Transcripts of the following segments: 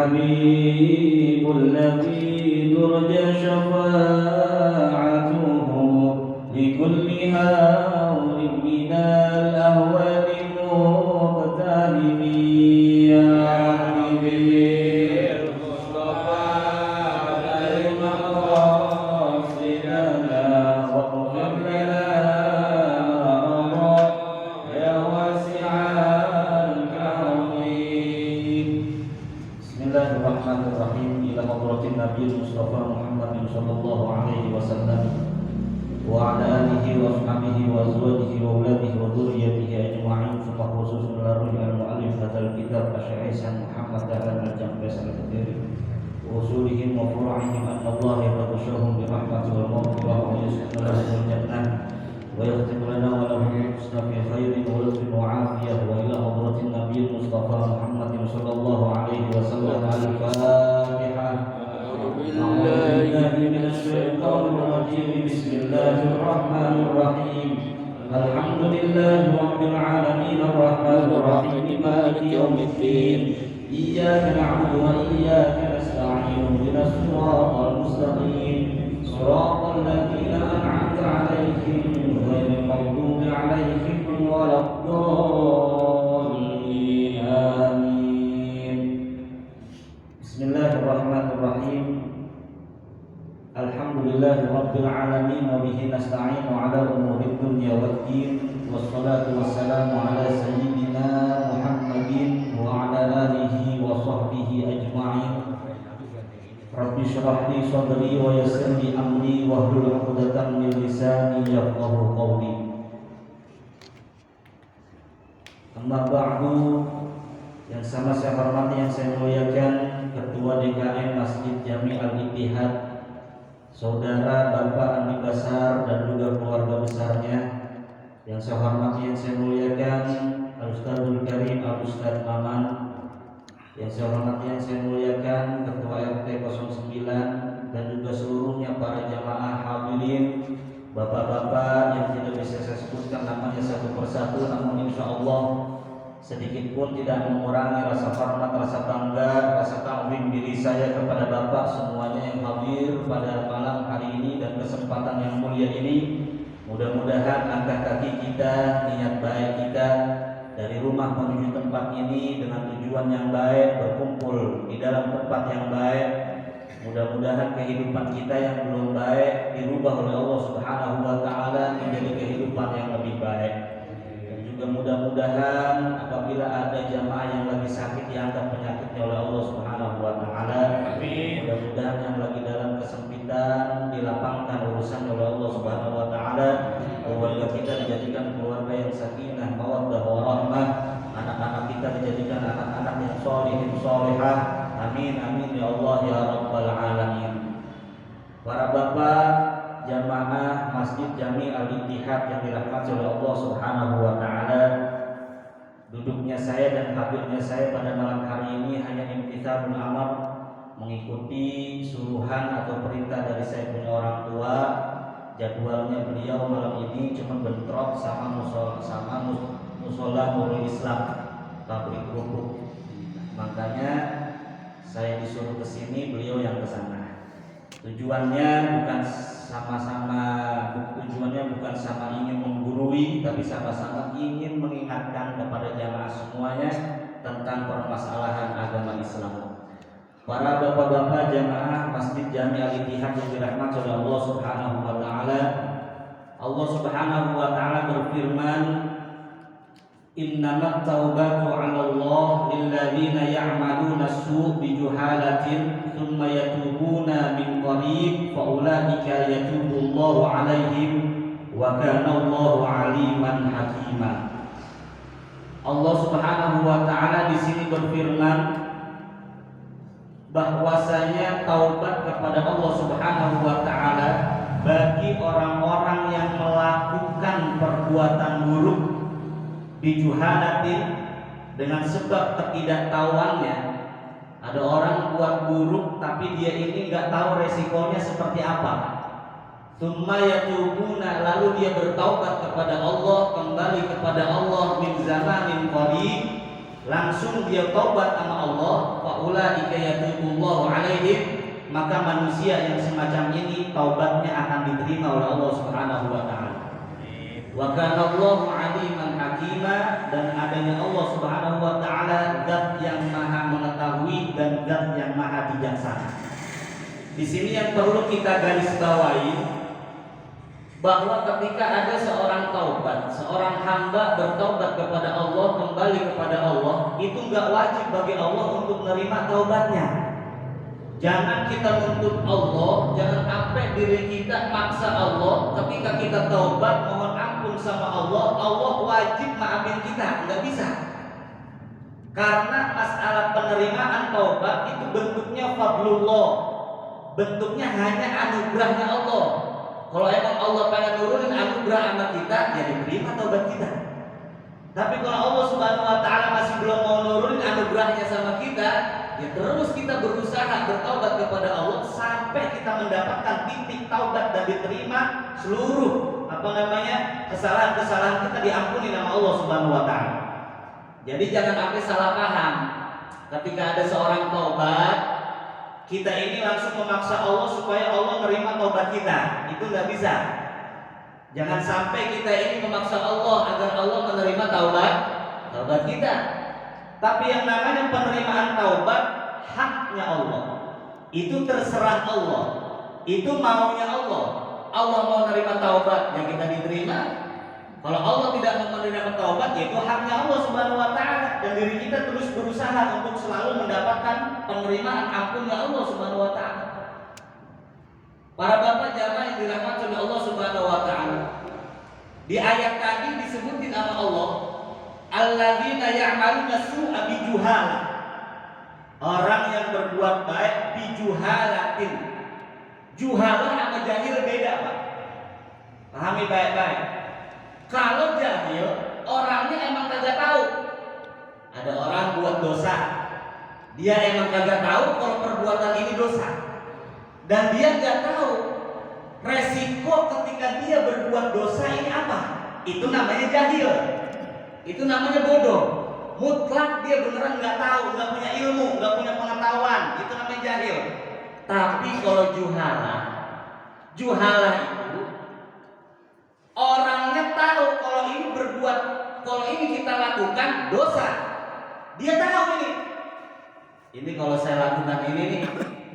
الحبيب الذي ترجى شفاعته لكل هول من الأهوال مقترب يا حبيبي المصطفى عليك قاصدنا واغفر لنا يا واسع الكرم. بسم الله الرحمن الرحيم. إلى حضرة النبي المصطفى محمد صلى الله عليه وسلم وعلى آله وأصحابه وأزواجه وأولاده وذريته أجمعين. ثم خصوص الرجل المؤلف هذا الكتاب الشيخ محمد دهلان الجنبس الكثير وأصولهم وفروعهم أن الله يبشرهم برحمته والمغفرة ويسكن لهم الجنة ويختم لنا ولهم الحسنى في خير ولطف وعافية. وإلى حضرة النبي المصطفى محمد صلى الله عليه وسلم الفاتحة. أعوذ بالله من الشيطان الرجيم. بسم الله الرحمن الرحيم. الحمد لله رب العالمين الرحمن الرحيم مالك يوم الدين. إياك نعبد وإياك نستعين اهدنا الصراط المستقيم صراط الذين أنعمت عليهم غير المغضوب عليهم ولا الضالين آمين. بسم الله الرحمن الرحيم. Alhamdulillahi Rabbil Alamin wa bihi nasta'inu ala umuri dunya waddin wassalatu wassalamu ala sayyidina Muhammadin wa ala alihi wa sahbihi ajma'in. Rabbi shrah li sadri wa yassir li amri wa hlul 'uqdatam min lisani yafqahu qawli. Amma ba'du. Yang sama saya hormati, yang saya muliakan Ketua DKM Masjid Jami Al-Ittihad, Saudara Bapak Andi Basar dan juga keluarga besarnya. Yang saya hormati, yang saya muliakan Al-Ustadzul Karim Al-Ustadz Maman. Yang saya hormati, yang saya muliakan Ketua RT 09 dan juga seluruhnya para jamaah hadirin, bapak-bapak yang tidak bisa saya sebutkan namanya satu persatu, namun insya Allah sedikit pun tidak mengurangi rasa hormat, rasa bangga, rasa ta'zim diri saya kepada Bapak semuanya yang hadir pada malam hari ini dan kesempatan yang mulia ini. Mudah-mudahan angkat kaki kita, niat baik kita dari rumah menuju tempat ini dengan tujuan yang baik, berkumpul di dalam tempat yang baik. Mudah-mudahan kehidupan kita yang belum baik dirubah oleh Allah Subhanahu wa taala menjadi kehidupan yang lebih baik. Juga mudah-mudahan apabila ada jamaah yang lagi sakit diangkat penyakitnya oleh Allah Subhanahu wa taala. Mudah-mudahan yang lagi dalam kesempitan dilapangkan urusannya oleh Allah Subhanahu wa taala. Keluarga kita dijadikan keluarga yang sakinah, mawaddah, warahmah. Anak-anak kita dijadikan anak-anak yang sholihin, sholihah. Amin amin ya Allah ya rabbal alamin. Para bapak jamaah Masjid Jami Al-Ittihad yang dirahmati oleh Allah Subhanahu wa taala, duduknya saya dan hadirnya saya pada malam hari ini hanya imtithalul amr, mengikuti suruhan atau perintah dari saya punya orang tua. Jadwalnya beliau malam ini cuma bentrok sama musola Nurul Islam pabrik kerupuk. Makanya saya disuruh ke sini, beliau yang ke sana. Tujuannya bukan sama ingin menggurui, tapi sama-sama ingin mengingatkan kepada jamaah semuanya tentang permasalahan agama Islam. Para bapak-bapak jamaah Masjid Jami Al-Ittihad yang dirahmati oleh Allah Subhanahu wa taala. Allah Subhanahu wa taala berfirman, "Innamat taubatu 'ala Allah lilladzina ya'maluna as-su' bijuhalatin tsumma yatubuna min qarib fa ulaika yatubullahu 'alaihim wa kana Allahu 'aliman hakima." Allah Subhanahu wa taala di sini berfirman bahwasanya taubat kepada Allah Subhanahu wa taala bagi orang-orang yang melakukan perbuatan buruk bijuhalatin, dengan sebab ketidaktahuannya. Ada orang buat buruk tapi dia ini nggak tahu resikonya seperti apa. Tsumma yatubuna, lalu dia bertaubat kepada Allah, kembali kepada Allah min zamanin qarib, langsung dia taubat sama Allah, faulaika yatubullahu alaihim, maka manusia yang semacam ini taubatnya akan diterima oleh Allah Subhanahu wa taala. Wa kana Allahu aliman hakima, dan adanya Allah Subhanahu wa taala zat yang maha mengetahui dan zat yang maha bijaksana. Di sini yang perlu kita garis bawahi bahwa ketika ada seorang taubat, seorang hamba bertaubat kepada Allah, kembali kepada Allah, itu enggak wajib bagi Allah untuk menerima taubatnya. Jangan kita nuntut Allah, jangan sampai diri kita maksa Allah ketika kita taubat mohon ampun sama Allah, Allah wajib maafin kita, enggak bisa. Karena masalah penerimaan taubat itu bentuknya fadlullah, bentuknya hanya anugerahnya Allah. Kalau emang Allah pengen nurunin anugerah sama kita, ya diterima taubat kita. Tapi kalau Allah Subhanahu wa taala masih belum mau nurunin anugerahnya sama kita, ya terus kita berusaha bertaubat kepada Allah sampai kita mendapatkan titik taubat dan diterima seluruh kesalahan-kesalahan kita diampuni sama Allah Subhanahu wa taala. Jadi jangan sampai salah paham. Ketika ada seorang taubat, kita ini langsung memaksa Allah supaya Allah menerima taubat kita. Itu nggak bisa. Jangan sampai kita ini memaksa Allah agar Allah menerima taubat kita. Tapi yang namanya penerimaan taubat haknya Allah. Itu terserah Allah. Itu maunya Allah. Allah mau menerima taubat yang kita diterima. Kalau Allah tidak mau menerima taubat, yaitu haknya Allah Subhanahu wa taala, dan diri kita terus berusaha untuk selalu mendapatkan penerimaan ampunnya Allah Subhanahu wa taala. Para bapak jamaah yang dirahmati oleh Allah Subhanahu wa taala, di ayat tadi disebutin nama Allah, alladzina ya'maluna su'a bijuhalah. Orang yang berbuat baik bijuhalatin. Juhalah sama jahil beda, Pak. Pahami baik-baik. Kalau jahil, orangnya emang kagak tahu. Ada orang buat dosa, dia emang kagak tahu kalau perbuatan ini dosa, dan dia nggak tahu resiko ketika dia berbuat dosa ini apa. Itu namanya jahil. Itu namanya bodoh. Mutlak dia beneran nggak tahu, nggak punya ilmu, nggak punya pengetahuan. Itu namanya jahil. Tapi kalau juhalah itu orangnya tahu kalau ini kita lakukan dosa. Dia tahu ini kalau saya lakukan ini nih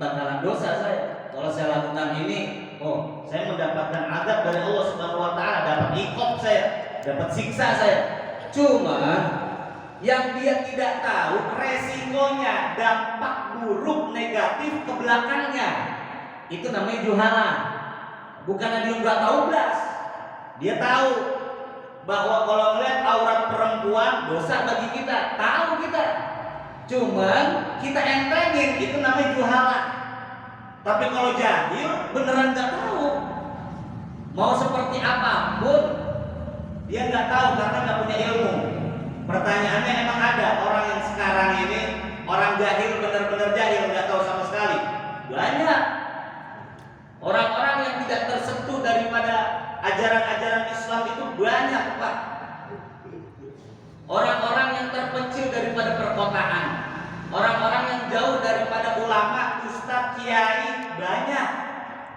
bakalan dosa saya. Kalau saya lakukan ini, saya mendapatkan azab dari Allah Subhanahu wa taala, dapat iqab saya, dapat siksa saya. Cuma yang dia tidak tahu resikonya, dampak buruk negatif ke belakangnya. Itu namanya juhalah. Bukannya dia nggak tahu belas. Dia tahu bahwa kalau melihat aurat perempuan dosa bagi kita, tahu kita. Cuman kita entengin, itu namanya juhalah. Tapi kalau jahil beneran nggak tahu. Mau seperti apapun dia nggak tahu karena nggak punya ilmu. Pertanyaannya emang ada orang yang sekarang ini orang jahil, benar-benar jahil, nggak tahu sama sekali. Banyak orang-orang yang tidak tersentuh daripada ajaran-ajaran Islam itu banyak, Pak. Orang-orang yang terpencil daripada perkotaan, orang-orang yang jauh daripada ulama, ustadz, kiai, banyak.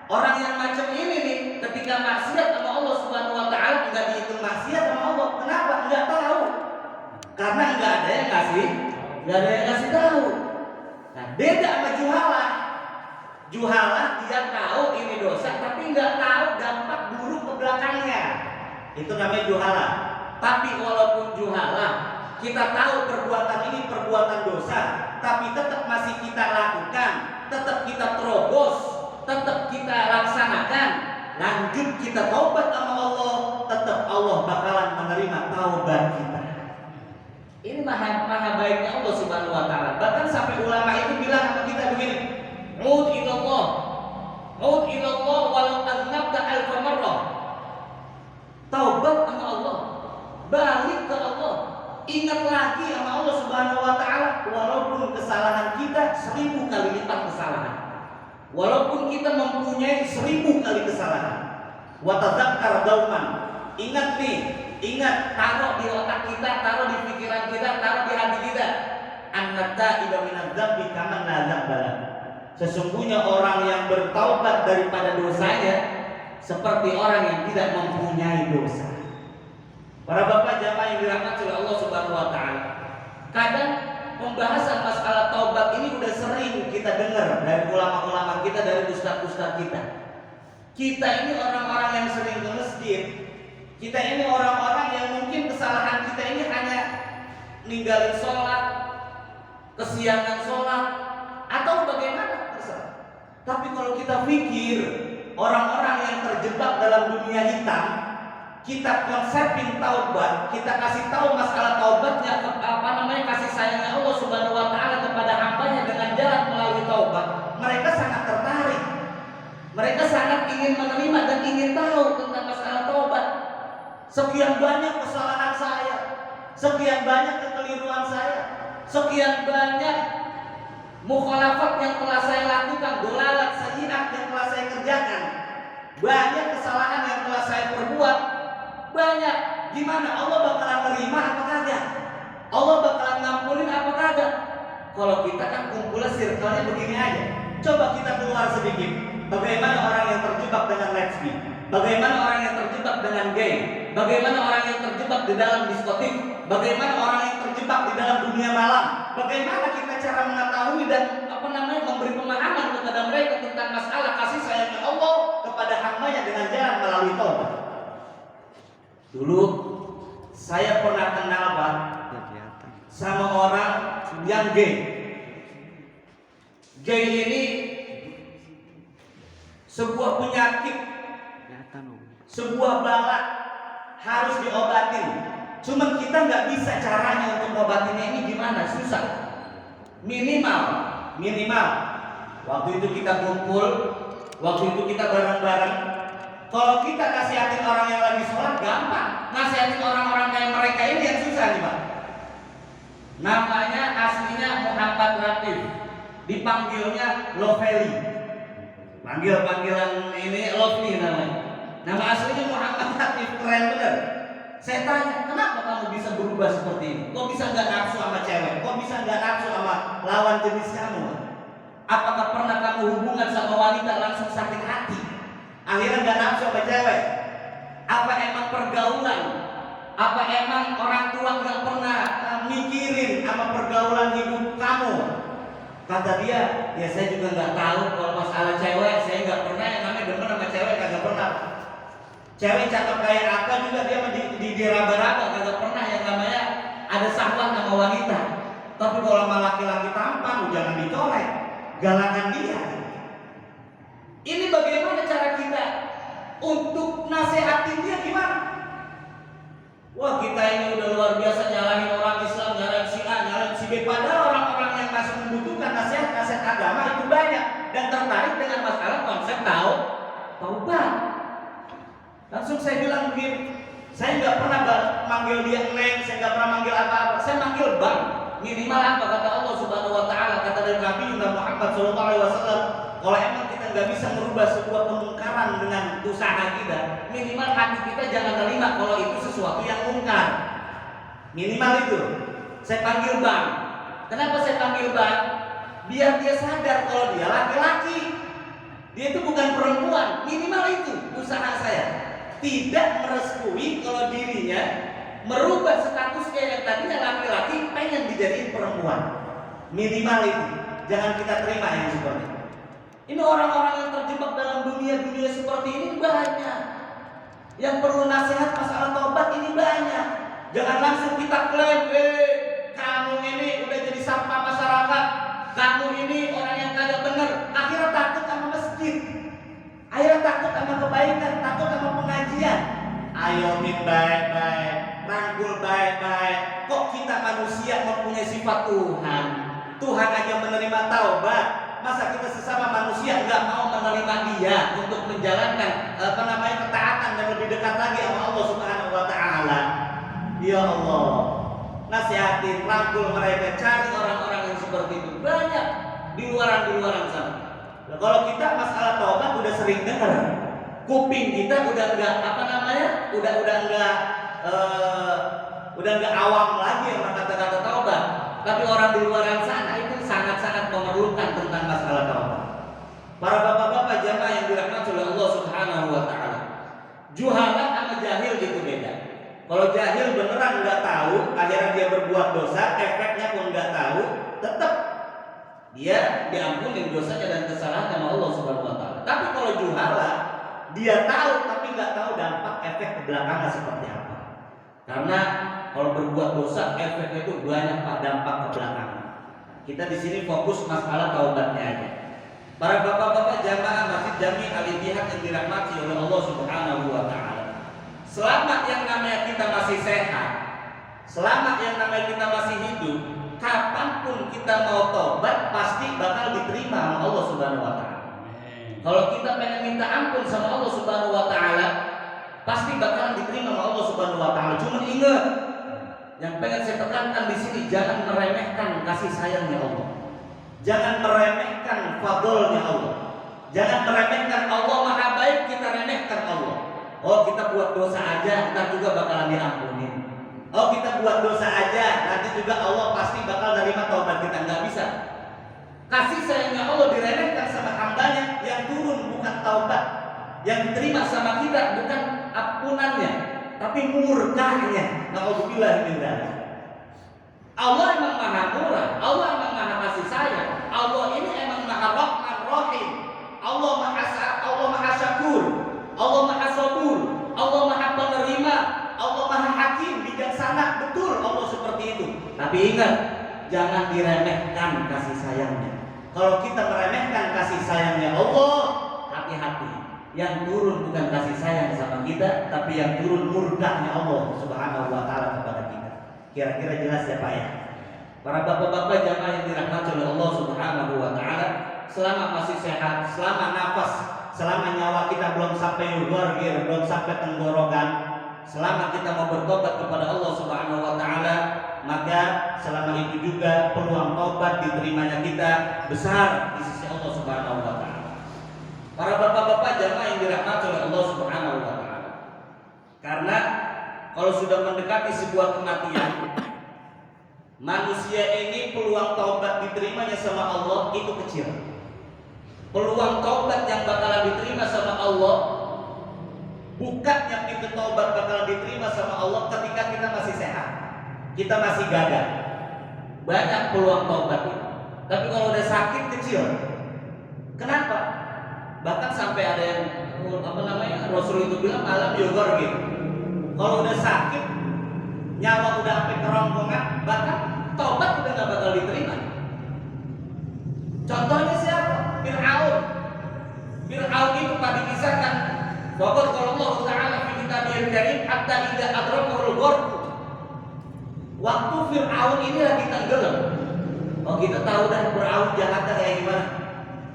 Orang yang macam ini nih, ketika maksiat sama Allah Subhanahu wa taala enggak dihitung maksiat sama Allah. Kenapa? Enggak tahu. Karena enggak ada yang kasih tahu. Nah, beda sama juhalah. Juhalah dia tahu ini dosa tapi enggak tahu dampak buruk ke belakangnya. Itu namanya juhalah. Tapi walaupun juhalah, kita tahu perbuatan ini perbuatan dosa, tapi tetap masih kita lakukan, tetap kita terobos, tetap kita laksanakan, lanjut kita taubat sama Allah, tetap Allah bakalan menerima taubat kita. Ini maha baiknya Allah Subhanahu wa taala. Bahkan sampai ulama itu bilang sama kita begini, ud ilallah walau aznabta alfa marrah. Taubat sama Allah, balik ke Allah, ingat lagi sama Allah Subhanahu wa taala, walaupun kesalahan kita 1000 kali lipat kesalahan, walaupun kita mempunyai 1000 kali kesalahan. Wa tadzakkar dauman, Ingat nih, ingat, taruh di otak kita, taruh di pikiran kita, taruh di hati kita. An-nata ila minadz-dzambi kaman la dzambala. Sesungguhnya orang yang bertaubat daripada dosanya seperti orang yang tidak mempunyai dosa. Para bapak jamaah yang dirahmati oleh Allah Subhanahu wa taala. Kadang pembahasan masalah taubat ini udah sering kita dengar dari ulama-ulama kita, dari ustaz-ustaz kita. Kita ini orang-orang yang sering ke masjid. Kita ini orang-orang yang mungkin kesalahan kita ini hanya ninggalin sholat, kesiangan sholat, atau bagaimana terserah. Tapi kalau kita pikir orang-orang yang terjebak dalam dunia hitam, kita konsepin taubat, kita kasih tahu masalah taubatnya, kasih sayangnya Allah Subhanahu wa taala kepada hambanya dengan jalan melalui taubat, mereka sangat tertarik. Mereka sangat ingin menerima dan ingin tahu tentang masalah taubat. Sekian banyak kesalahan saya, sekian banyak kekeliruan saya, sekian banyak mukhalafat yang telah saya lakukan, dolalat sayyi'at yang telah saya kerjakan, banyak kesalahan yang telah saya perbuat, banyak. Gimana Allah bakalan menerima apa kagak? Allah bakalan ngampunin apa kagak? Kalau kita kan kumpulan circle-nya begini aja. Coba kita keluar sedikit. Bagaimana orang yang terjebak dengan lesbi? Bagaimana orang yang terjebak dengan gay? Bagaimana orang yang terjebak di dalam diskotik? Bagaimana orang yang terjebak di dalam dunia malam? Bagaimana kita cara mengetahui dan memberi pemahaman kepada mereka tentang masalah kasih sayangnya Allah kepada hambanya dengan jalan melalui taubat? Dulu saya pernah kenal Pak sama orang yang gay. Gay ini sebuah penyakit, sebuah bala, harus diobatin. Cuman kita nggak bisa caranya untuk ngobatinnya ini gimana, susah. Minimal. Waktu itu kita kumpul, waktu itu kita bareng-bareng. Kalau kita kasihatin orang yang lagi sholat gampang, nasihatin orang-orang kayak mereka ini yang susah nih Pak. Namanya aslinya Muhammad Latif, dipanggilnya Lovely. Panggilan ini Lovely namanya. Nama aslinya Muhammad Latif, keren bener. Saya tanya, kenapa kamu bisa berubah seperti ini? Kok bisa nggak nafsu sama cewek? Kok bisa nggak nafsu sama lawan jenis kamu? Apakah pernah kamu hubungan sama wanita langsung sakit hati? Akhirnya nggak nafsu sama cewek? Apa emang pergaulan? Apa emang orang tua nggak pernah mikirin sama pergaulan hidup kamu? Kata dia, ya saya juga nggak tahu kalau masalah cewek, saya nggak pernah yang namanya demen sama cewek, kagak pernah. Cewek cakep kayak apa juga dia diraba-raba, kagak pernah yang namanya ada syahwat sama wanita. Tapi kalau sama laki-laki tampan, jangan dicolek, galangan dia. Ini bagaimana cara kita untuk nasihatin dia gimana? Wah, kita ini udah luar biasa nyalahin orang Islam, nyalahin si A, nyalahin si B. Padahal orang-orang yang masih membutuhkan nasihat agama itu banyak dan tertarik dengan masalah konsep taubat. Langsung saya bilang begini, saya nggak pernah manggil dia neng, saya nggak pernah manggil apa-apa, saya manggil bang. Minimal apa kata Allah Subhanahu Wa Taala, kata dari Nabi Muhammad SAW, kalau emang kita nggak bisa merubah sebuah kemungkaran dengan usaha kita, minimal hati kita jangan terima kalau itu sesuatu yang mungkar. Minimal itu. Saya panggil bang. Kenapa saya panggil bang? Biar dia sadar kalau dia laki-laki. Dia itu bukan perempuan. Minimal itu usaha saya. Tidak merestui kalau dirinya merubah statusnya yang tadinya laki-laki pengen dijadiin perempuan. Minimal itu. Jangan kita terima yang seperti itu. Ini orang-orang yang terjebak dalam dunia seperti ini banyak. Yang perlu nasihat masalah taubat ini banyak. Jangan langsung kita klaim, kamu ini udah jadi sampah masyarakat, kamu ini orang yang kagak bener. Akhirnya takut sama masjid, akhirnya takut sama kebaikan, takut sama pengajian. Ayo baik-baik, rangkul baik-baik. Kok kita manusia mempunyai sifat Tuhan? Tuhan aja menerima taubat. Masa kita sesama manusia nggak mau menerima dia untuk menjalankan ketaatan dan lebih dekat lagi sama Allah Subhanahu Wa Taala? Ya Allah, nasihatin, rangkul mereka, cari orang-orang yang seperti itu banyak di luaran sana. Nah, kalau kita masalah taubat udah sering dengar, Kuping kita udah enggak udah enggak awam lagi yang kata-kata taubat. Tapi orang di luar sana itu sangat-sangat memerlukan tentang masalah taubat. Para bapak-bapak jamaah yang dirahmati oleh Allah Subhanahu wa taala. Juhalah sama jahil itu beda. Kalau jahil beneran nggak tahu, akhirnya dia berbuat dosa, efeknya pun nggak tahu, tetap dia diampuni dosanya dan kesalahan sama Allah Subhanahu wa taala. Tapi kalau juhala, dia tahu tapi nggak tahu dampak efek ke belakangnya seperti apa. Karena kalau berbuat dosa efeknya itu banyak pak dampak ke belakang. Kita di sini fokus masalah taubatnya aja. Para bapak-bapak jamaah Masjid Jami Al-Ittihad yang dirahmati oleh Allah Subhanahu wa taala. Selama yang namanya kita masih sehat, selama yang namanya kita masih hidup, kapanpun kita mau taubat pasti bakal diterima sama Allah Subhanahu wa taala. Kalau kita pengen minta ampun sama Allah Subhanahu wa taala, pasti bakal diterima sama Allah Subhanahu wa taala. Cuma ingat, yang pengen saya tekankan di sini, jangan meremehkan kasih sayangnya Allah. Jangan meremehkan fadlnya Allah. Jangan meremehkan Allah Maha Baik, kita remehkan Allah. Oh, kita buat dosa aja, ntar juga bakalan diampuni. Oh, kita buat dosa aja, nanti juga Allah pasti bakal nerima taubat kita. Nggak bisa. Kasih sayangnya Allah diremehkan sama hambanya yang turun bukan taubat, yang diterima sama kita bukan ampunannya, tapi murkahnya. Na'udzubillah min dzalik. Allah emang maha murah, Allah emang maha kasih sayang. Allah ini emang maha rahman rahim. Allah maha syakur, Allah maha sabur, Allah maha penerima, Allah maha hakim, bijaksana. Betul Allah seperti itu. Tapi ingat, jangan diremehkan kasih sayangnya. Kalau kita meremehkan kasih sayangnya Allah, hati-hati. Yang turun bukan kasih sayang sama kita, tapi yang turun murkahnya Allah Subhanahu wa taala kepada kita. Kira-kira jelas ya Pak ya? Para bapak-bapak jamaah yang dirahmati oleh Allah Subhanahu wa taala, selama masih sehat, selama nafas, selama nyawa kita belum sampai yughargir, belum sampai tenggorokan, selama kita mau bertobat kepada Allah Subhanahu wa taala, maka selama itu juga peluang taubat diterimanya kita besar di sisi Allah Subhanahu wa taala. Para bapak-bapak jamaah yang dirahmati oleh Allah Subhanahu wa taala. Karena kalau sudah mendekati sebuah kematian, manusia ini peluang taubat diterimanya sama Allah itu kecil. Peluang taubat yang bakalan diterima sama Allah, bukanya pintu taubat bakalan diterima sama Allah ketika kita masih sehat, kita masih gagah. Banyak peluang taubat itu. Tapi kalau udah sakit kecil. Kenapa? Bahkan sampai ada yang Rasul itu bilang alam yogor gitu. Kalau udah sakit, nyawa udah sampai kerongkongan, bahkan taubat udah nggak bakal diterima. Contohnya siapa? Fir'aun. Fir'aun itu pada kisahkan. Waqad qala Allah Ta'ala fi kitabihil karim hatta idza adrakahul gharq. Waktu Fir'aun ini lagi tenggelam. Oh, kita tahu dah Fir'aun jahatnya kayak gimana.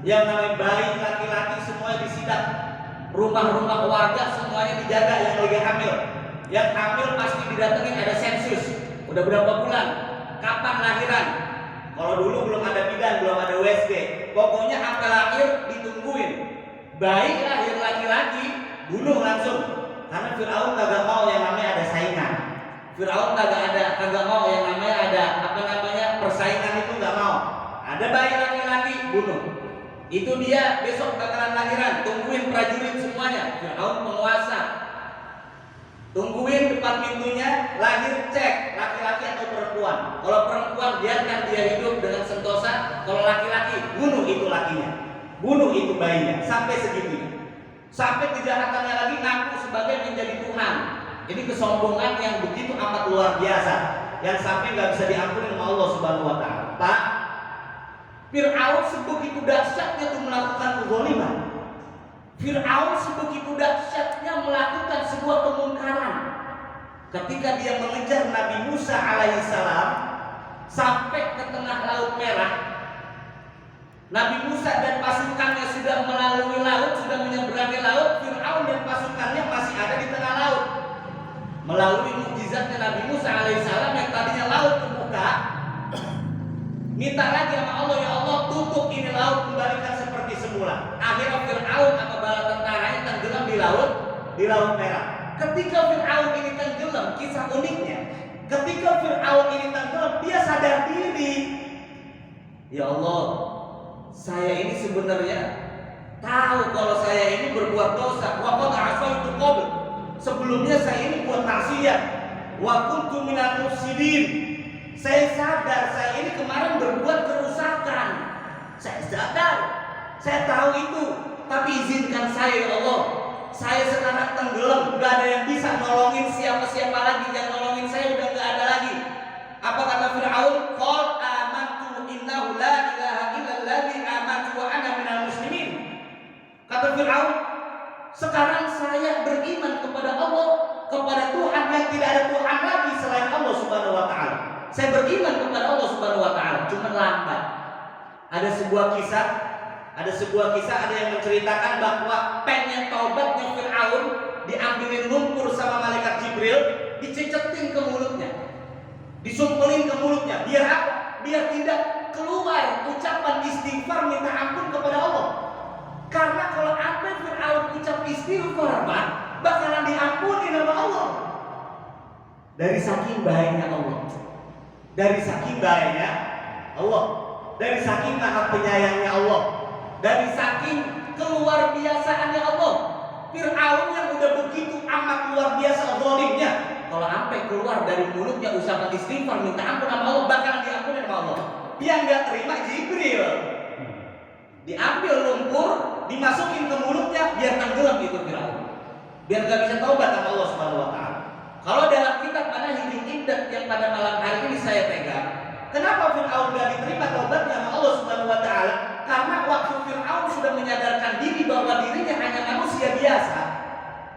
Yang namanya bayi laki-laki semuanya disidak. Rumah-rumah warga semuanya dijaga yang lagi hamil. Yang hamil pasti didatengin ada sensus. Udah berapa bulan? Kapan lahiran? Kalau dulu belum ada bidan, belum ada USG. Pokoknya angka lahir ditungguin. Bayi lahir laki-laki, bunuh langsung. Karena Fir'aun kagak mau yang namanya ada saingan. Fir'aun kagak mau yang namanya ada persaingan, itu nggak mau. Ada bayi laki-laki, bunuh. Itu dia besok bakalan lahiran. Tungguin prajurit semuanya. Fir'aun penguasa. Tungguin depan pintunya, lahir cek laki-laki atau perempuan. Kalau perempuan biarkan dia hidup dengan sentosa. Kalau laki-laki bunuh itu lakinya, bunuh itu bayinya. Sampai segitunya. Sampai kejahatannya lagi ngaku sebagai menjadi Tuhan. Ini kesombongan yang begitu amat luar biasa, yang sampai nggak bisa diampuni sama Allah Subhanahu wa taala. Pak, Fir'aun sebegitu dahsyatnya itu melakukan kezaliman. Fir'aun sebegitu dahsyatnya melakukan sebuah kemungkaran. Ketika dia mengejar Nabi Musa alaihissalam sampai ke tengah Laut Merah, Nabi Musa dan pasukannya sudah melalui laut, sudah menyeberangi laut. Fir'aun dan pasukannya masih ada di tengah laut. Melalui mukjizatnya Nabi Musa alaihissalam yang tadinya laut terbuka, minta lagi sama Allah, ya Allah tutup ini laut, kembalikan seperti semula. Akhirnya Fir'aun sama bala tentaranya tenggelam di di laut merah. Ketika Fir'aun ini tenggelam, kisah uniknya, ketika Fir'aun ini tenggelam, dia sadar diri. Ya Allah, saya ini sebenarnya tahu kalau saya ini berbuat dosa. Wa qad asaitu qabl. Sebelumnya saya ini buat maksiat. Wa kuntu minal mufsidin. Saya sadar saya ini kemarin berbuat kerusakan. Saya sadar. Saya tahu itu. Tapi izinkan saya ya Allah. Saya sekarang tenggelam, gak ada yang bisa nolongin siapa-siapa lagi. Yang nolongin saya udah gak ada lagi. Apa kata Fir'aun? Qul amantu innahu la ilaha illalladzi amantu wa ana minal muslimin. Kata Fir'aun, sekarang saya beriman kepada Allah, kepada Tuhan yang tidak ada Tuhan lagi selain Allah Subhanahu wa taala. Saya beriman kepada Allah Subhanahu wa taala, cuma lambat. Ada sebuah kisah, ada yang menceritakan bahwa pengen taubatnya Fir'aun diambilin lumpur sama malaikat Jibril, dicecetin ke mulutnya, disumpelin ke mulutnya. Biar apa? Biar tidak keluar ucapan istighfar minta ampun kepada Allah. Karena kalau apa Fir'aun ucap istighfar, bakalan diampuni nama Allah. Dari saking baiknya Allah, dari saking baiknya Allah, dari saking maha penyayangnya Allah, dari saking keluar biasaannya Allah. Fir'aun yang udah begitu amat luar biasa zalimnya, kalau sampai keluar dari mulutnya ucapan istighfar minta ampun sama Allah, bakalan diampuni sama Allah. Dia nggak terima Jibril. Diambil lumpur, dimasukin ke mulutnya, biar tenggelam itu Fir'aun. Biar nggak bisa taubat sama Allah Subhanahu wa taala. Kalau dalam kitab mana Hiding Indah yang pada malam hari ini saya pegang, kenapa Fir'aun nggak diterima taubatnya sama Allah Subhanahu wa taala? Karena waktu Fir'aun sudah menyadarkan diri bahwa dirinya hanya manusia biasa,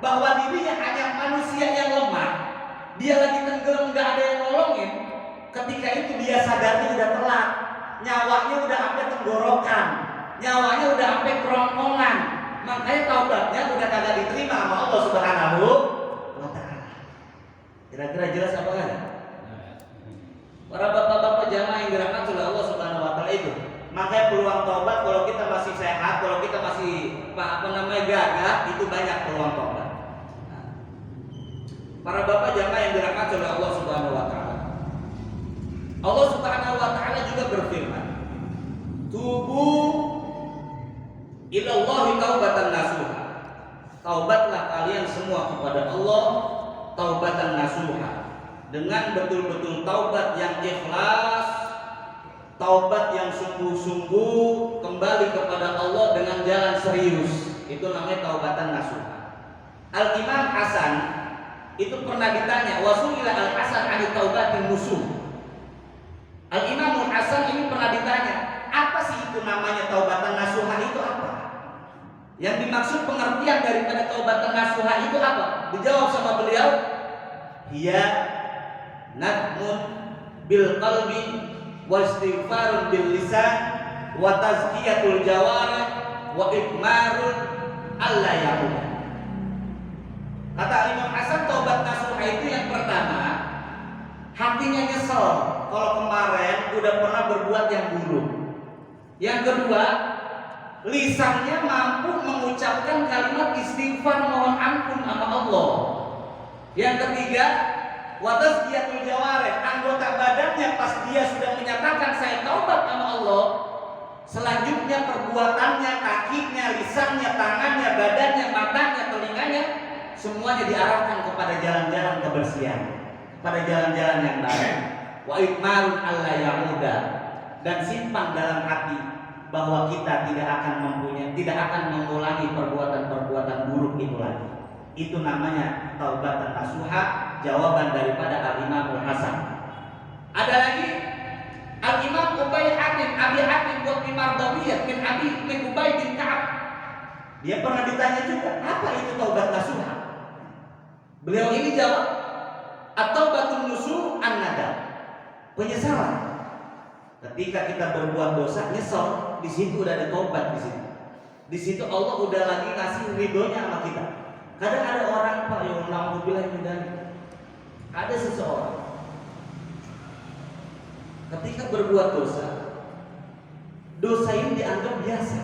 bahwa dirinya hanya manusia yang lemah, dia lagi tenggelam nggak ada yang nolongin. Ketika itu dia sadarnya udah telat, nyawanya udah sampai tenggorokan, nyawanya udah sampai kerongkongan. Makanya taubatnya udah kagak diterima sama Allah Subhanahu wa taala. Kira-kira jelas apa enggak? Para bapak-bapak jamaah yang dirahmati oleh Allah Subhanahu wa taala itu. Makanya peluang taubat kalau kita masih sehat, kalau kita masih gagah, itu banyak peluang taubat. Para bapak jamaah yang dirahmati oleh Allah Subhanahu wa taala. Allah Subhanahu wa taala juga berfirman, "Tubu ilallahi taubatan nasuha." Taubatlah kalian semua kepada Allah taubatan nasuha, dengan betul-betul taubat yang ikhlas, taubat yang sungguh-sungguh kembali kepada Allah dengan jalan serius. Itu namanya taubatan nasuha. Al-Imam Hasan itu pernah ditanya, wasuila al-Hasan ani taubatin nusuh. Al-Imam Hasan ini pernah ditanya, apa sih itu namanya taubatan nasuha itu apa? Yang dimaksud pengertian daripada taubatan nasuha itu apa? Dijawab sama beliau, hiya nadmun bil qalbi wa istighfarun bil lisan wa tazkiyatul jawarih wa ikmarun alla ya'ud. Kata Imam Hasan, taubat nasuha itu yang pertama, hatinya nyesel kalau kemarin udah pernah berbuat yang buruk. Yang kedua, lisannya mampu mengucapkan kalimat istighfar mohon ampun sama Allah. Yang ketiga, wa tazkiyatul jawarih, anggota badannya pas dia sudah menyatakan saya taubat sama Allah, selanjutnya perbuatannya, kakinya, lisannya, tangannya, badannya, matanya, telinganya, semuanya diarahkan kepada jalan-jalan kebersihan, pada jalan-jalan yang baik. Wa ikmarun alla ya'uda, dan simpan dalam hati bahwa kita tidak akan mengulangi perbuatan-perbuatan buruk itu lagi. Itu namanya taubatan nasuha, jawaban daripada Al-Imam Hasan. Ada lagi Al-Imam Ubay Hatim, Abi Hatim buat Mardawiyah bin Ubay bin Ka'ab. Dia pernah ditanya juga, apa itu taubat nasuha? Beliau ini jawab, at-taubatun nusuh an-nadam, penyesalan. Ketika kita berbuat dosa, nyesel, di situ udah ada taubat di situ. Di situ Allah udah lagi ngasih ridhonya sama kita. Kadang ada orang, Pak, yang naudzubillah min dzalik. Ada seseorang ketika berbuat dosa, dosa ini dianggap biasa.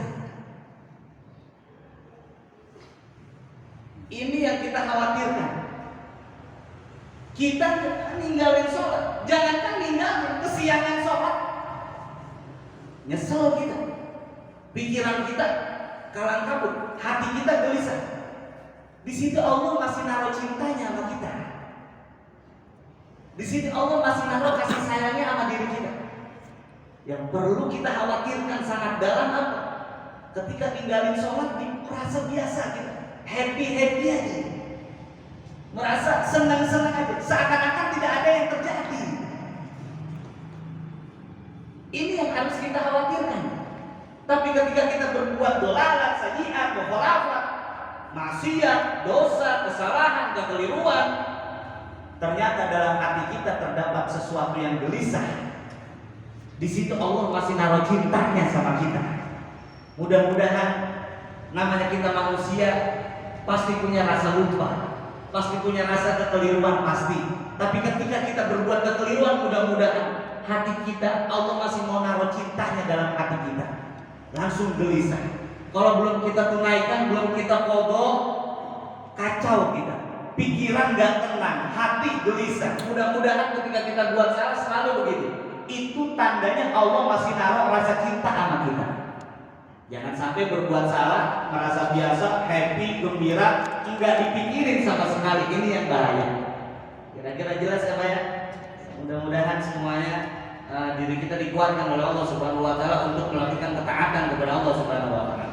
Kita ninggalin sholat, jangankan ninggalin, kesiangan sholat, nyesel kita, pikiran kita kalang kabut, hati kita gelisah. Di situ Allah masih naruh cintanya sama kita. Di situ Allah masih naruh kasih sayangnya sama diri kita. Yang perlu kita khawatirkan sangat dalam apa? Ketika ninggalin sholat, merasa biasa kita, happy aja, merasa senang aja, seakan-akan tidak ada yang terjadi. Ini yang harus kita khawatirkan. Tapi ketika kita berbuat dolalat, sayiat, mukhalafat, maksiat, dosa, kesalahan, kekeliruan, ternyata dalam hati kita terdapat sesuatu yang gelisah. Di situ Allah masih naruh cintanya sama kita. Mudah-mudahan, namanya kita manusia pasti punya rasa lupa, pasti punya rasa kekeliruan pasti. Tapi ketika kita berbuat kekeliruan, mudah-mudahan hati kita Allah masih mau naruh cintanya dalam hati kita. Langsung gelisah. Kalau belum kita tunaikan, belum kita kodok, kacau kita. Pikiran gak tenang, hati gelisah. Mudah-mudahan ketika kita buat salah selalu begitu. Itu tandanya Allah masih naruh rasa cinta sama kita. Jangan sampai berbuat salah, merasa biasa, happy, gembira, enggak dipikirin sama sekali. Ini yang bahaya. Kira-kira jelas ya Pak ya? Mudah-mudahan semuanya diri kita dikuatkan oleh Allah Subhanahu wa taala untuk melakukan ketaatan kepada Allah Subhanahu wa taala.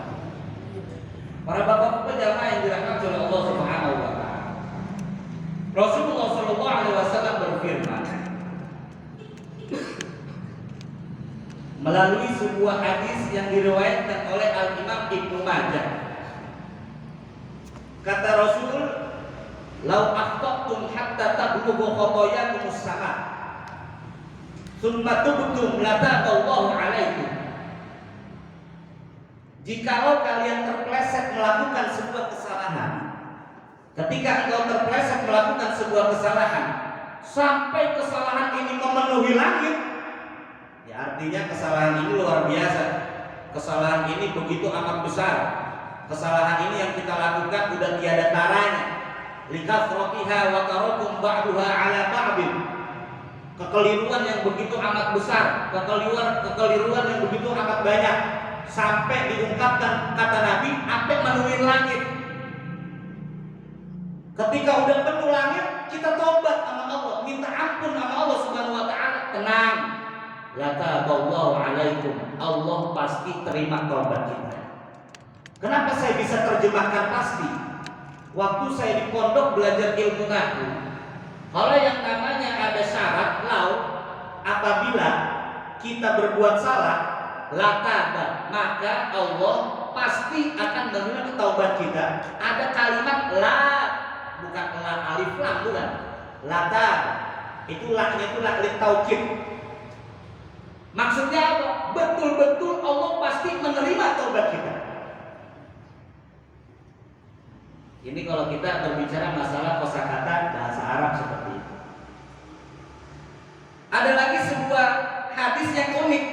Para bapak-bapak jamaah yang dirahmati oleh Allah Subhanahu wa taala. Rasulullah sallallahu alaihi wasallam berfirman melalui sebuah hadis yang diriwayatkan oleh Al-Imam Ibnu Majah. Kata Rasul, "Lau akhta'tum hatta tablughu khotoyakum as-sama, tsumma tubtum la taqallahu 'alaikum." Jikalau kalian terpeleset melakukan sebuah kesalahan, ketika engkau terpeleset melakukan sebuah kesalahan sampai kesalahan ini memenuhi langit, ya artinya kesalahan ini luar biasa, kesalahan ini begitu amat besar, kesalahan ini yang kita lakukan udah tiada taranya, likafrotiha wa tarakum ba'duha ala ba'din, kekeliruan yang begitu amat besar, kekeliruan yang begitu amat banyak, sampai diungkapkan kata Nabi sampai menuhin langit. Ketika udah penuh langit, kita tobat sama Allah, minta ampun sama Allah Subhanahu wa taala, tenang. La taballahu alaikum, Allah pasti terima taubat kita. Kenapa saya bisa terjemahkan pasti? Waktu saya di pondok belajar ilmu nahwu, kalau yang namanya ada syarat lau, apabila kita berbuat salah, lakaba, maka Allah pasti akan menerima taubat kita. Ada kalimat la, bukan la alif lam, bukan. Lata, itu laknya itu lak taukid. Maksudnya apa? Betul-betul Allah pasti menerima taubat kita. Ini kalau kita berbicara masalah kosakata bahasa Arab seperti itu. Ada lagi sebuah hadis yang unik.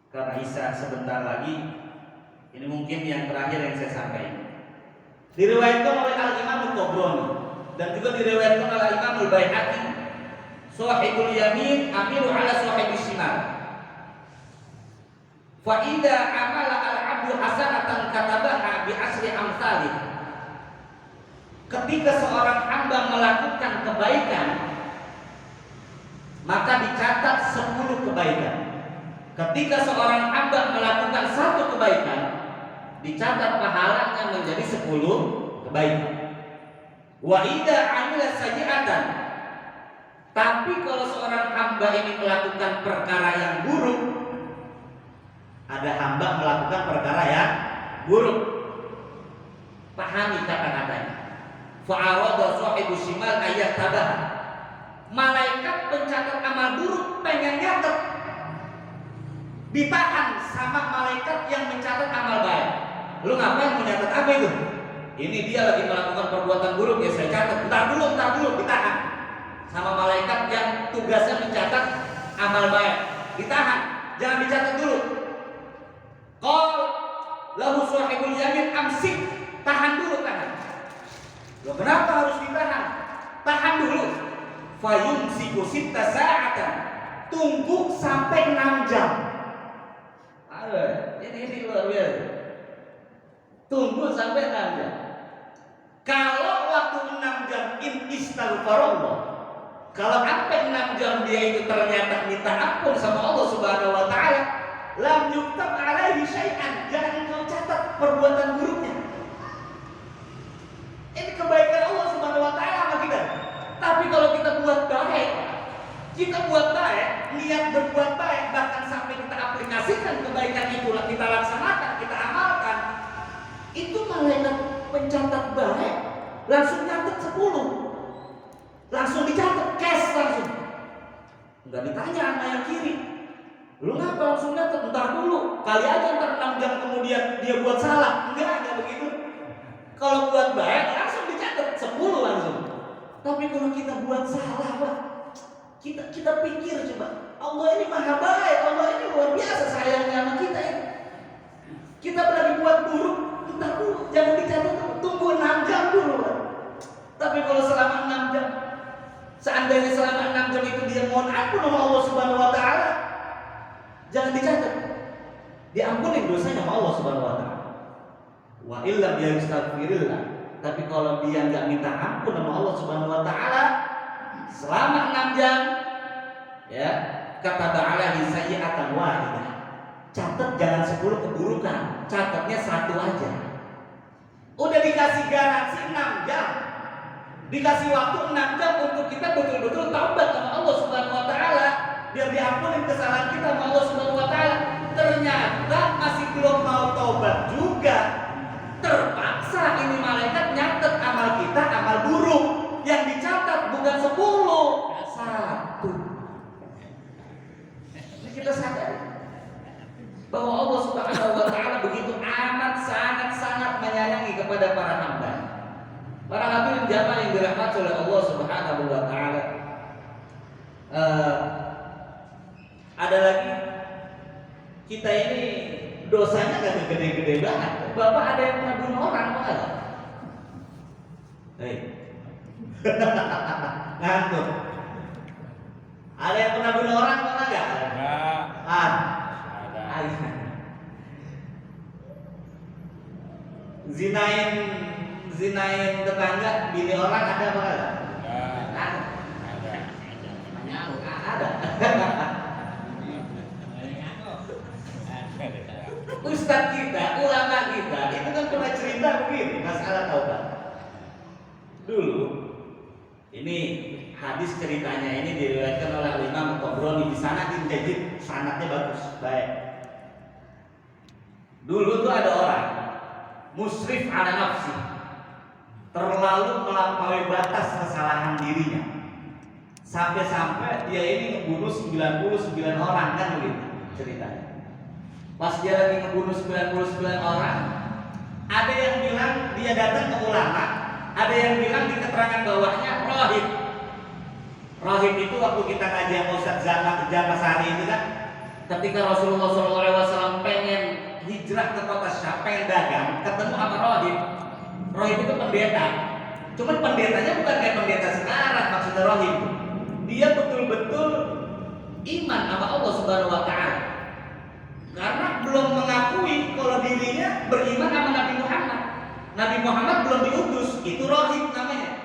Karena Isa sebentar lagi, ini mungkin yang terakhir yang saya sampaikan. Diriwayatkan oleh Al-Imam Al-Tabrani dan juga diriwayatkan oleh Imam Al-Baihaqi, Shahibul Yamin amiru ala shahibis shimal. Fa idza amala al-'abdu hasanatan katabaha bi asri amsalih. Ketika seorang hamba melakukan kebaikan, maka dicatat 10 kebaikan. Ketika seorang hamba melakukan 1 kebaikan, dicatat pahalanya menjadi 10 kebaikan. Wa idza amila sayi'atan, tapi kalau seorang hamba ini melakukan perkara yang buruk, ada hamba melakukan perkara yang buruk, pahami kata-katanya. Fa'arada shahibus shimal ayat tabah. Malaikat pencatat amal buruk pengen nyatet, ditahan sama malaikat yang mencatat amal baik. Lu ngapain mencatat apa itu? Ini dia lagi melakukan perbuatan buruk, ya saya catat. Bentar dulu, ditahan sama malaikat yang tugasnya mencatat amal baik. Ditahan, jangan dicatat dulu. Qal lahu shahibul yamin amsik, tahan dulu, tahan. Loh, kenapa harus ditahan? Tahan intaziru sitta sa'atan. Tunggu sampai 6 jam. Aduh, ini luar biasa. Tunggu sampai 6 jam. Kalau waktu 6 jam in istighfarullah, kalau sampai 6 jam dia itu ternyata minta ampun sama Allah Subhanahu wa taala, lam yuktab alaihi syai'an, jangan kau catat perbuatan buruknya. Ini kebaikan Allah Subhanahu wa taala sama kita. Tapi kalau kita buat baik, niat berbuat baik, bahkan sampai kita aplikasikan kebaikan itu, kita laksanakan, kita amalkan, itu malaikat pencatat baik langsung nyatet 10, langsung dicatat cash langsung, nggak ditanya sama yang kiri, lu ngapa langsung nyatet, entar dulu, kali aja ntar 6 jam kemudian dia buat salah, enggak begitu. Kalau buat baik langsung dicatat 10 langsung. Tapi kalau kita buat salah, Pak, kita pikir coba, Allah ini maha baik, Allah ini luar biasa sayangnya sama kita ini. Kita lagi buat buruk, entar dulu, jangan dicatat, tunggu 6 jam dulu, Pak. Tapi kalau selama 6 jam, seandainya selama 6 jam itu dia mohon ampun sama Allah Subhanahu wa taala, jangan dicatat. Diampunin dosanya sama Allah Subhanahu wa taala. Wa illam yastaghfirillah. Tapi kalau dia enggak minta ampun sama Allah Subhanahu wa taala selama 6 jam, ya, kata alaihi sayyi'atan wahidah. Catat jangan 10 keburukan, catatnya 1 aja. Udah dikasih garansi 6 jam. Dikasih waktu 6 jam untuk kita betul-betul taubat sama Allah Subhanahu wa taala, biar diampunin kesalahan kita sama Allah Subhanahu wa taala. Ternyata masih belum mau taubat juga. Terpaksa ini malaikat nyatet amal kita, amal buruk. Yang dicatat bukan 10, 1. Ini kita sadar bahwa Allah Subhanahu wa taala begitu amat sangat-sangat menyayangi kepada para hamba. Para hadirin jamaah yang dirahmati oleh Allah Subhanahu wa taala. Ada lagi, kita ini dosanya gak gede-gede banget. Bapak ada yang pernah bunuh orang, enggak? Hei. Ngantuk. Ada yang pernah bunuh orang, enggak? Enggak. Ada. Zinain tetangga, bini orang ada apa enggak? Ada. Ada. Ustadz kita, ulama kita, itu kan pernah cerita begini, masalah taubat. Dulu, ini hadis ceritanya ini diriwayatkan oleh Imam Tabrani, di sana dijajib sanadnya bagus, baik. Dulu tuh ada orang musrif ala nafsi, terlalu melampaui batas kesalahan dirinya, sampai-sampai dia ini ngebunuh 99 orang, kan begitu ceritanya. Pas dia lagi ngebunuh 99 orang, ada yang bilang dia datang ke ulama, ada yang bilang di keterangan bawahnya rahib. Rahib itu waktu kita ngaji sama Ustaz Jamasari ini kan, ketika Rasulullah SAW pengen hijrah ke kota Syam, pengen dagang, ketemu sama rahib. Rahib itu pendeta. Cuman pendetanya bukan kayak pendeta sekarang, maksudnya rahib. Dia betul-betul iman sama Allah Subhanahu wa taala. Karena belum mengakui kalau dirinya beriman sama Nabi Muhammad. Nabi Muhammad belum diutus, itu rahib namanya.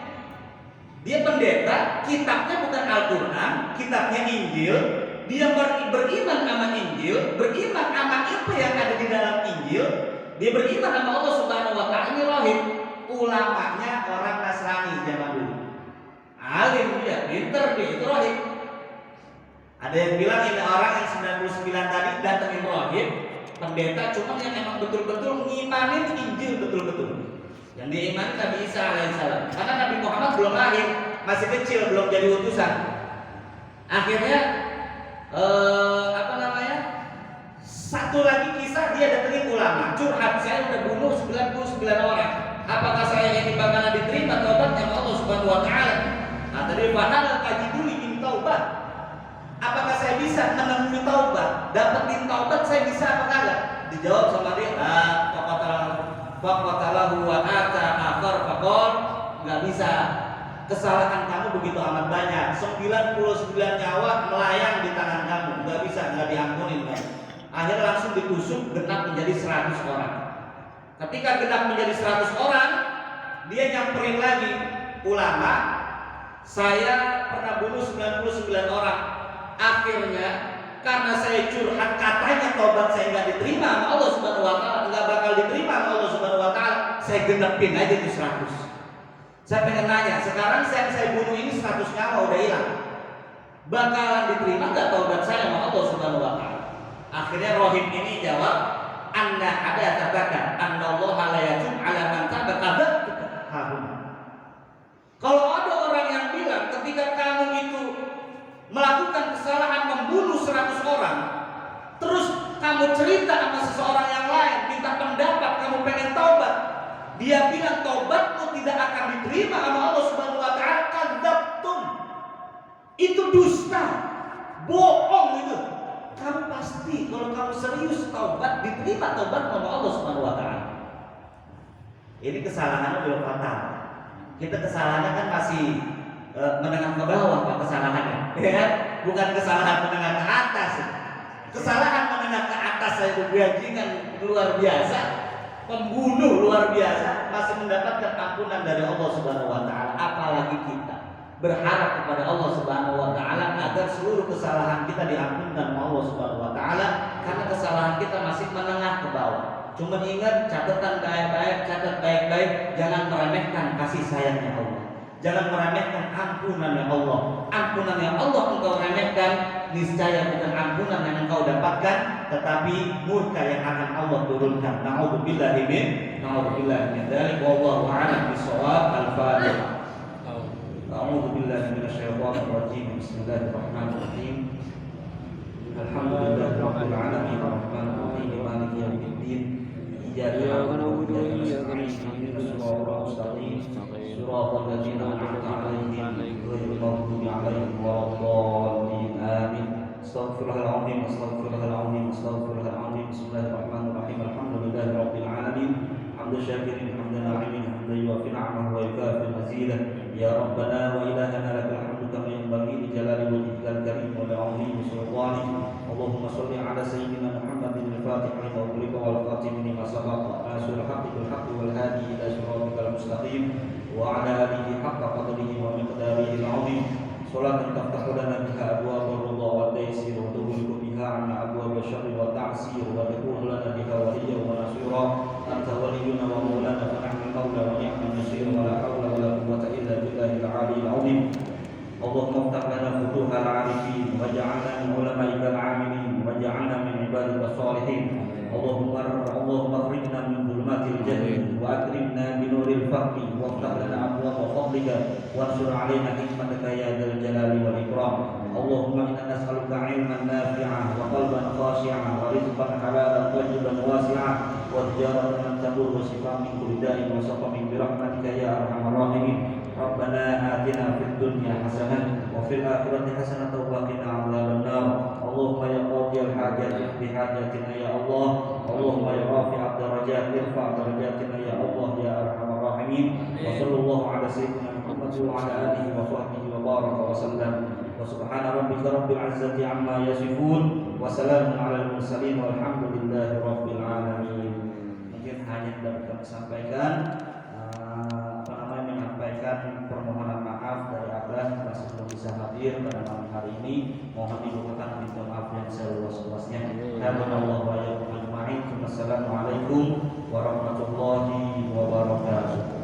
Dia pendeta, kitabnya bukan Al-Quran, kitabnya Injil. Dia beriman sama Injil, beriman sama apa yang ada di dalam Injil. Dia beriman sama Allah Subhanahu wa taala. Ini rahib. Ulamanya orang Nasrani zaman dulu. Alim dia, pinter dia, itu rahib. Ada yang bilang ini orang yang 99 tadi datengin rahib, pendeta, cuma yang emang betul-betul ngimanin Injil betul-betul. Yang diimani Nabi Isa alaihissalam. Karena Nabi Muhammad belum lahir, masih kecil, belum jadi utusan. Akhirnya satu lagi kisah, dia datengin ulama, curhat, saya udah bunuh 99 orang. Apakah saya ini bakalan diterima taubatnya sama Allah Subhanahu wa taala? Kata dia, "Fahal ajiduli min taubat." Apakah saya bisa menemui taubat? Dapetin taubat saya bisa apa kagak? Dijawab sama dia, faqatalahu wa ata akhar faqal, enggak bisa. kesalahan kamu begitu amat banyak. 99 nyawa melayang di tangan kamu, nggak diampunin kamu. Akhirnya langsung ditusuk genap menjadi 100 orang. Ketika genap menjadi 100 orang, dia nyamperin lagi ulama, saya pernah bunuh 99 orang. Akhirnya karena saya curhat, katanya tobat saya nggak diterima sama Allah Subhanahu wa taala, nggak bakal diterima sama Allah Subhanahu wa taala, saya genepin aja di 100. Saya pengen nanya, sekarang saya bunuh ini 100 nyawa udah hilang, bakalan diterima nggak tobat saya sama Allah Subhanahu wa taala? Akhirnya Rohim ini jawab, anna hadatsaaka anna Allah la yatub ala man taba kadza. Kalau ada orang yang bilang ketika kamu itu melakukan kesalahan membunuh 100 orang, terus kamu cerita sama seseorang yang lain, minta pendapat, kamu pengen taubat, dia bilang taubatmu tidak akan diterima sama Allah Subhanahu wa taala, kadzabtum. Itu dusta, bohong itu. Kamu pasti kalau kamu serius taubat, diterima taubat sama Allah Subhanahu wa taala. Ini kesalahannya belum fatal. Kita kesalahannya kan masih menengah ke bawah Pak kesalahannya, ya kan? Bukan kesalahan menengah ke atas. Kesalahan menengah ke atas saya bajingan luar biasa, pembunuh luar biasa, masih mendapatkan ampunan dari Allah Subhanahu wa taala. Apalagi kita berharap kepada Allah Subhanahu wa taala agar seluruh kesalahan kita diampunkan oleh Allah Subhanahu wa taala, karena kesalahan kita masih menengah ke bawah. Cuma ingat, catatan baik-baik, catat baik-baik, jangan meremehkan kasih sayangnya Allah. Jangan meremehkan ampunan yang Allah. Ampunan yang Allah engkau remehkan, niscaya bukan ampunan yang engkau dapatkan, tetapi murka yang akan Allah turunkan. Na'udzubillahi min dzalik, wallahu a'lam bishawab. Al-Fatihah. A'udzubillahi minasyaitonir rajim. Bismillahirrahmanirrahim. Alhamdulillahirabbil alamin, arrahmanir rahim, maliki yaumiddin. Iyyaka na'budu wa iyyaka nasta'in. Shiratal mustaqim. Shiratal ladzina an'amta 'alaihim ghairil maghdubi 'alaihim waladdallin. Amin. Astaghfirullahaladzim, astaghfirullahaladzim, astaghfirullahaladzim. Bismillahirrahmanirrahim. Alhamdulillahirabbil alamin. Hamdan syakirin, hamdan na'imin, hamdan yuwafi ni'amahu wa yukafi mazidah. Ya Rabbana wa ilahana lakal hamdu kama yanbaghi li jalali wajhikal karim wa li'azimi sultanik. Allahumma shalli ala sayyidina Muhammadin al-Fatih lima ughliqa wal khatim lima sabaqa nasiril haqqi bil haqqi wal hadi ila siratikal mustaqim wa ala alihi haqqa qadrihi wa miqdarihi al-'azim. Salatan taftahu lana biha abwaab ar-ridha wa at-taysir wa tughliqu biha 'anna abwaab asy-syarri wa at-ta'sir wa takunu lana biha waliyyan wa nasira. Anta waliyyuna wa maulana fa ni'mal maula wa ni'man nasir, wa la haula wa la quwwata illa billahil 'aliyyil 'azim. Allahumma iftah lana futuhal 'arifin waj'alna min ulama'ikal 'amilin waj'alna min ibadikal shalihin. Allahumma akhrijna min dhulumatil jahli wa akrimna bi nuril fahmi waftah lana abwaaba fadlika wansur 'alaina hikmataka ya dzal jalali wal ikram. Allahumma inna nas'aluka 'ilman nafi'an wa qalban khashi'an wa rizqan halalan tayyiban wasi'an wa tijaratan tabur wa shifaan min kulli da'in wa saqamin bi rahmatika ya arhamar rahimin. Rabbana atina fid dunya hasanah wa fil akhirati hasanah wa qina adzabannar. Allahumma ya qadiyal hajat bi hajatina ya Allah. Allahumma ya rafi'ad darajat irfa' darajatina ya Allah ya arhamar rahimin. Wa sallallahu ala sayyidina Muhammad wa ala alihi wa sahbihi wa baraka wa sallam. Wa subhana rabbika rabbil izzati amma yasifun wa salamun alal mursalin walhamdulillahi rabbil alamin. Mungkin hanya dapat kami sampaikan menyampaikan permohonan maaf dari Abah yang masih belum bisa hadir pada malam hari ini. Mohon dibukakan pintu maaf yang seluas-luasnya. Alhamdulillah wa iyyakum ajma'in. Wassalamualaikum warahmatullahi wabarakatuh.